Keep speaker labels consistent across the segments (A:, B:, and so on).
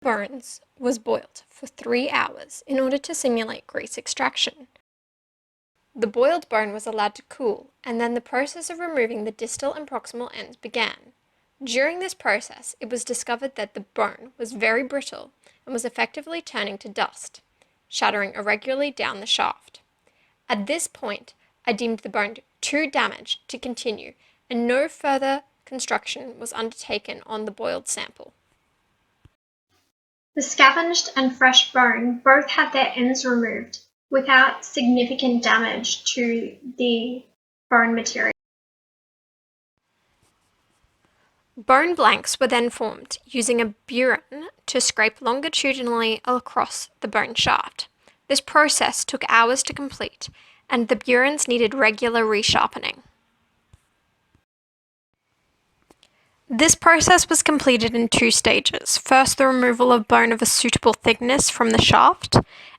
A: bones was boiled for 3 hours in order to simulate grease extraction. The boiled bone was allowed to cool, and then the process of removing the distal and proximal ends began. During this process, it was discovered that the bone was very brittle and was effectively turning to dust, shattering irregularly down the shaft. At this point, I deemed the bone too damaged to continue, and no further construction was undertaken on the boiled sample.
B: The scavenged and fresh bone both had their ends removed without significant damage to the bone material.
A: Bone blanks were then formed using a burin to scrape longitudinally across the bone shaft. This process took hours to complete, and the burins needed regular resharpening. This process was completed in 2 stages. First, the removal of bone of a suitable thickness from the shaft,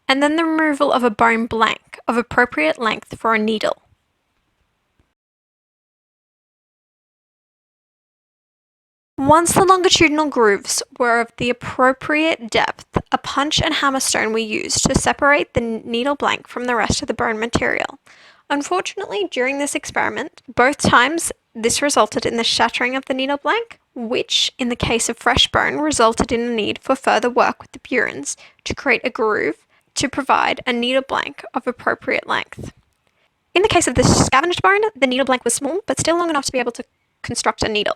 A: and then the removal of a bone blank of appropriate length for a needle. Once the longitudinal grooves were of the appropriate depth, a punch and hammer stone were used to separate the needle blank from the rest of the bone material. Unfortunately, during this experiment, both times this resulted in the shattering of the needle blank, which, in the case of fresh bone, resulted in a need for further work with the burins to create a groove to provide a needle blank of appropriate length. In the case of the scavenged bone, the needle blank was small, but still long enough to be able to construct a needle.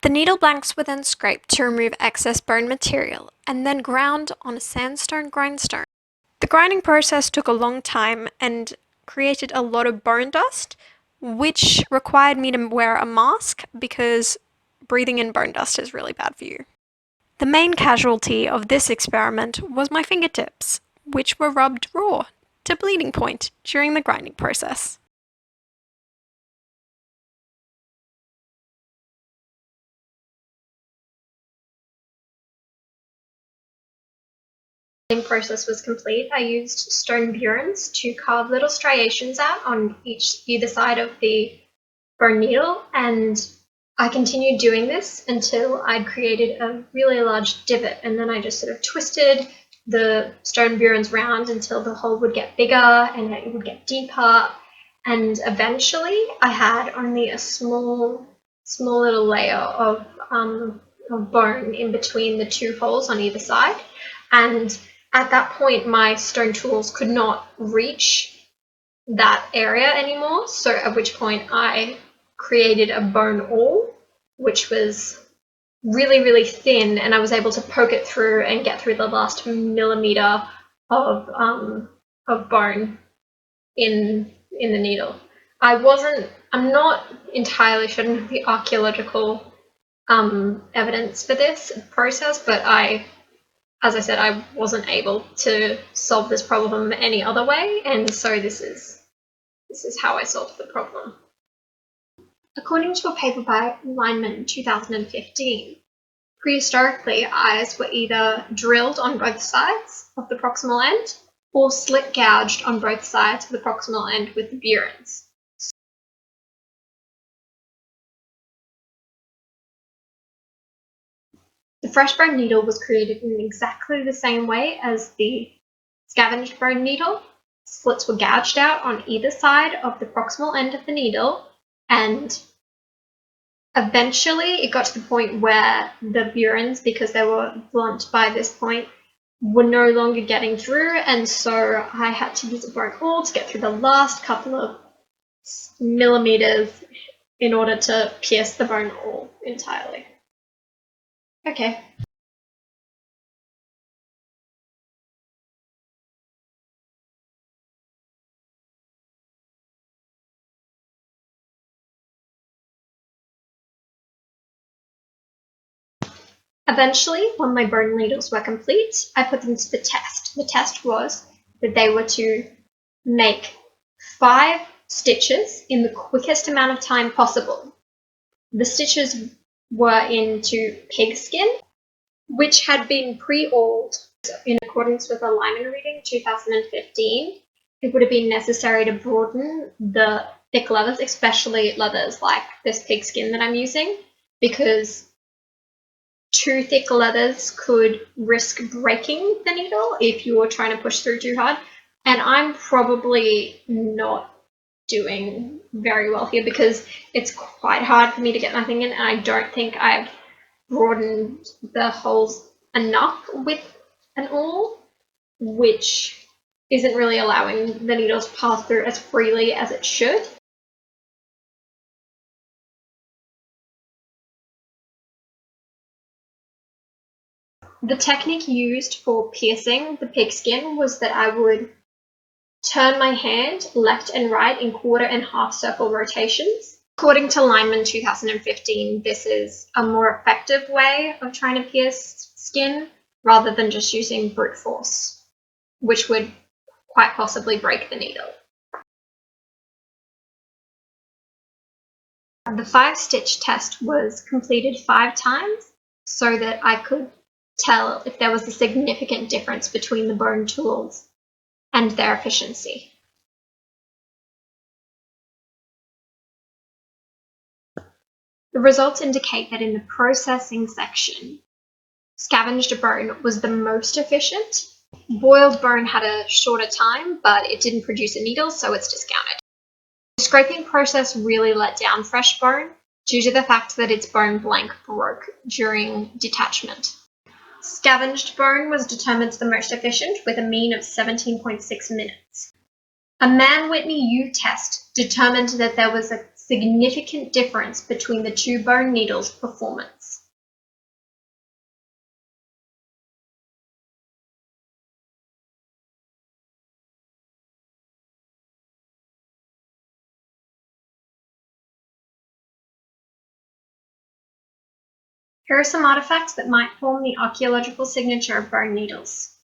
A: The needle blanks were then scraped to remove excess bone material and then ground on a sandstone grindstone. The grinding process took a long time and created a lot of bone dust, which required me to wear a mask because breathing in bone dust is really bad for you. The main casualty of this experiment was my fingertips, which were rubbed raw to bleeding point during the grinding process.
B: Process was complete, I used stone burins to carve little striations out on either side of the bone needle, and I continued doing this until I'd created a really large divot, and then I just sort of twisted the stone burins round until the hole would get bigger and it would get deeper, and eventually I had only a small little layer of bone in between the 2 holes on either side, and at that point, my stone tools could not reach that area anymore, so at which point I created a bone awl, which was really, really thin, and I was able to poke it through and get through the last millimeter of bone in the needle. I'm not entirely sure of the archaeological evidence for this process, but as I said, I wasn't able to solve this problem any other way, and so this is how I solved the problem. According to a paper by Lineman in 2015, prehistorically, eyes were either drilled on both sides of the proximal end or slit gouged on both sides of the proximal end with the burins. The fresh bone needle was created in exactly the same way as the scavenged bone needle. Slits were gouged out on either side of the proximal end of the needle, and eventually it got to the point where the burins, because they were blunt by this point, were no longer getting through, and so I had to use a bone awl to get through the last couple of millimeters in order to pierce the bone awl entirely. Okay. Eventually, when my bone needles were complete, I put them to the test. The test was that they were to make 5 stitches in the quickest amount of time possible. The stitches were into pigskin, which had been pre-awled. In accordance with a Lyman reading 2015, it would have been necessary to broaden the thick leathers, especially leathers like this pigskin that I'm using, because too thick leathers could risk breaking the needle if you were trying to push through too hard. And I'm probably not doing very well here because it's quite hard for me to get my thing in, and I don't think I've broadened the holes enough with an awl, which isn't really allowing the needles to pass through as freely as it should. The technique used for piercing the pigskin was that I would turn my hand left and right in quarter and half circle rotations. According to Lyman 2015, this is a more effective way of trying to pierce skin rather than just using brute force, which would quite possibly break the needle. The 5-stitch test was completed 5 times so that I could tell if there was a significant difference between the bone tools and their efficiency. The results indicate that in the processing section, scavenged bone was the most efficient. Boiled bone had a shorter time, but it didn't produce a needle, so it's discounted. The scraping process really let down fresh bone due to the fact that its bone blank broke during detachment. Scavenged bone was determined the most efficient with a mean of 17.6 minutes. A Mann-Whitney U test determined that there was a significant difference between the two bone needles' performance. Here are some artifacts that might form the archaeological signature of bone needles.